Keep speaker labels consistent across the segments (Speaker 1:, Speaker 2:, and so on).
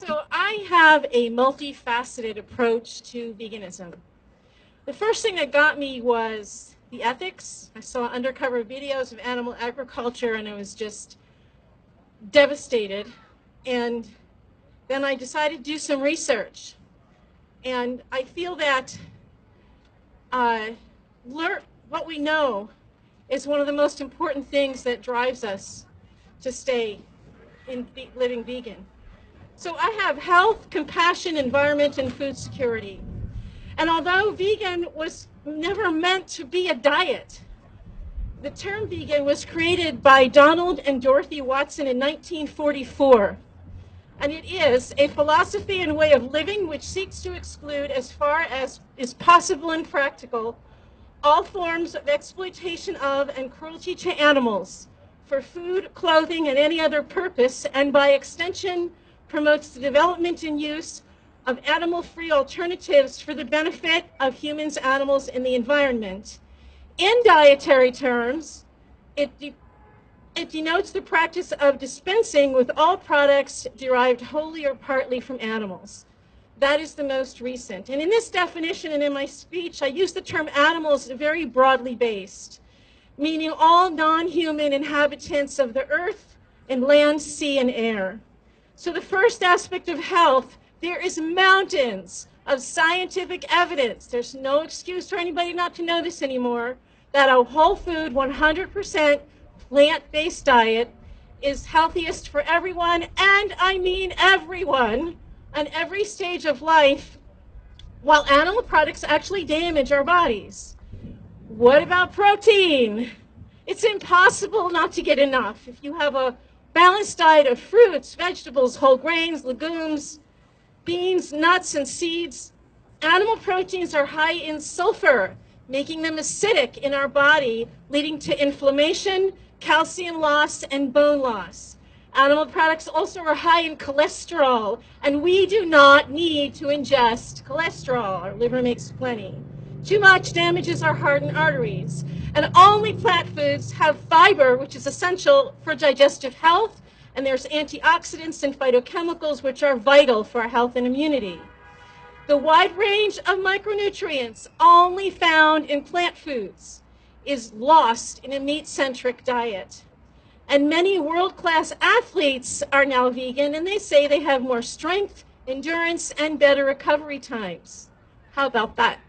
Speaker 1: So I have a multifaceted approach to veganism. The first thing that got me was the ethics. I saw undercover videos of animal agriculture and I was just devastated. And then I decided to do some research. And I feel that what we know is one of the most important things that drives us to stay in living vegan. So I have health, compassion, environment, and food security. And although vegan was never meant to be a diet, the term vegan was created by Donald and Dorothy Watson in 1944. And it is a philosophy and way of living which seeks to exclude, as far as is possible and practical, all forms of exploitation of and cruelty to animals for food, clothing, and any other purpose, and by extension promotes the development and use of animal-free alternatives for the benefit of humans, animals, and the environment. In dietary terms, it denotes the practice of dispensing with all products derived wholly or partly from animals. That is the most recent. And in this definition and in my speech, I use the term animals very broadly based, meaning all non-human inhabitants of the earth and land, sea, and air. So the first aspect of health, there is mountains of scientific evidence. There's no excuse for anybody not to know this anymore, that a whole food, 100% plant-based diet is healthiest for everyone, and I mean everyone, on every stage of life, while animal products actually damage our bodies. What about protein? It's impossible not to get enough. If you have a balanced diet of fruits, vegetables, whole grains, legumes, beans, nuts, and seeds, animal proteins are high in sulfur, making them acidic in our body, leading to inflammation, calcium loss, and bone loss. Animal products also are high in cholesterol, and we do not need to ingest cholesterol. Our liver makes plenty. Too much damages our heart and arteries. And only plant foods have fiber, which is essential for digestive health, and there's antioxidants and phytochemicals, which are vital for our health and immunity. The wide range of micronutrients only found in plant foods is lost in a meat-centric diet. And many world-class athletes are now vegan, and they say they have more strength, endurance, and better recovery times. How about that?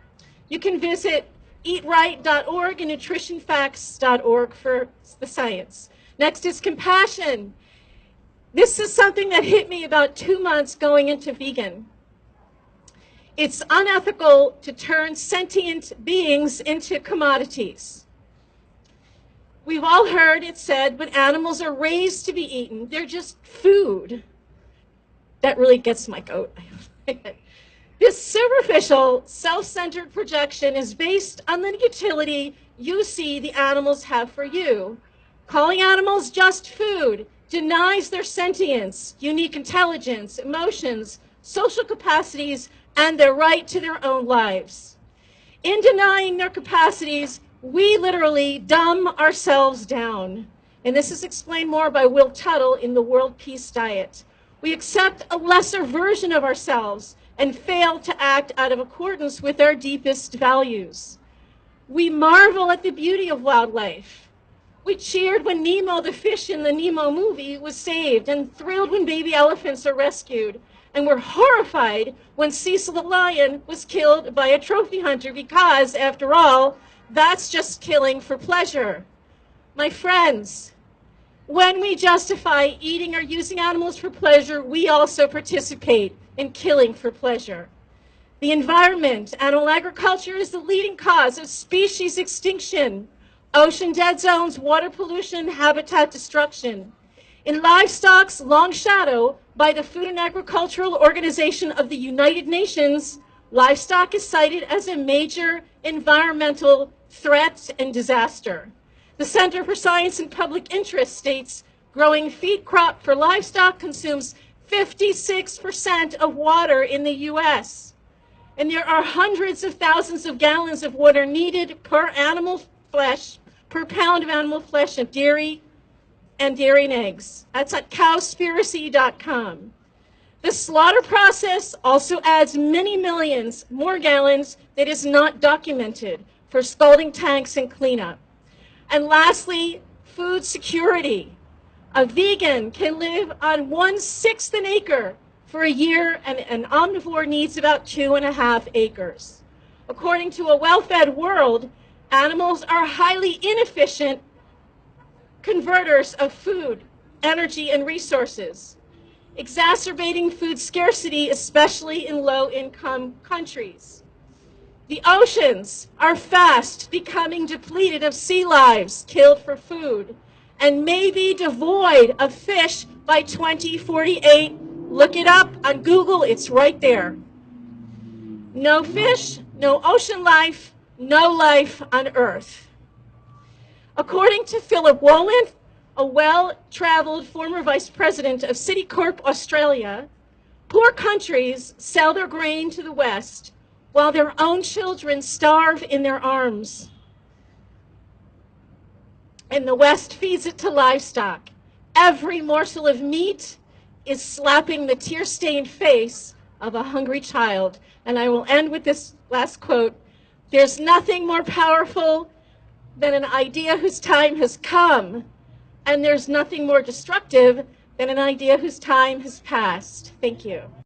Speaker 1: You can visit eatright.org and nutritionfacts.org for the science. Next is compassion. This is something that hit me about 2 months going into vegan. It's unethical to turn sentient beings into commodities. We've all heard it said, but animals are raised to be eaten. They're just food. That really gets my goat. This superficial, self-centered projection is based on the utility you see the animals have for you. Calling animals just food denies their sentience, unique intelligence, emotions, social capacities, and their right to their own lives. In denying their capacities, we literally dumb ourselves down. And this is explained more by Will Tuttle in the World Peace Diet. We accept a lesser version of ourselves and fail to act out of accordance with our deepest values. We marvel at the beauty of wildlife. We cheered when Nemo the fish in the Nemo movie was saved, and thrilled when baby elephants are rescued, and were horrified when Cecil the lion was killed by a trophy hunter, because, after all, that's just killing for pleasure. My friends, when we justify eating or using animals for pleasure, we also participate in killing for pleasure. The environment, animal agriculture is the leading cause of species extinction, ocean dead zones, water pollution, habitat destruction. In livestock's long shadow by the Food and Agricultural Organization of the United Nations, livestock is cited as a major environmental threat and disaster. The Center for Science and Public Interest states growing feed crop for livestock consumes 56% of water in the U.S. And there are hundreds of thousands of gallons of water needed per animal flesh, per pound of animal flesh of dairy and eggs. That's at cowspiracy.com. The slaughter process also adds many millions more gallons that is not documented for scalding tanks and cleanup. And lastly, food security. A vegan can live on 1/6 an acre for a year, and an omnivore needs about 2.5 acres. According to a well-fed world, animals are highly inefficient converters of food, energy, and resources, exacerbating food scarcity, especially in low-income countries. The oceans are fast becoming depleted of sea lives killed for food and may be devoid of fish by 2048. Look it up on Google, it's right there. No fish, no ocean life, no life on Earth. According to Philip Wolin, a well-traveled former vice president of Citicorp Australia, poor countries sell their grain to the West while their own children starve in their arms. And the West feeds it to livestock. Every morsel of meat is slapping the tear-stained face of a hungry child. And I will end with this last quote. There's nothing more powerful than an idea whose time has come, and there's nothing more destructive than an idea whose time has passed. Thank you.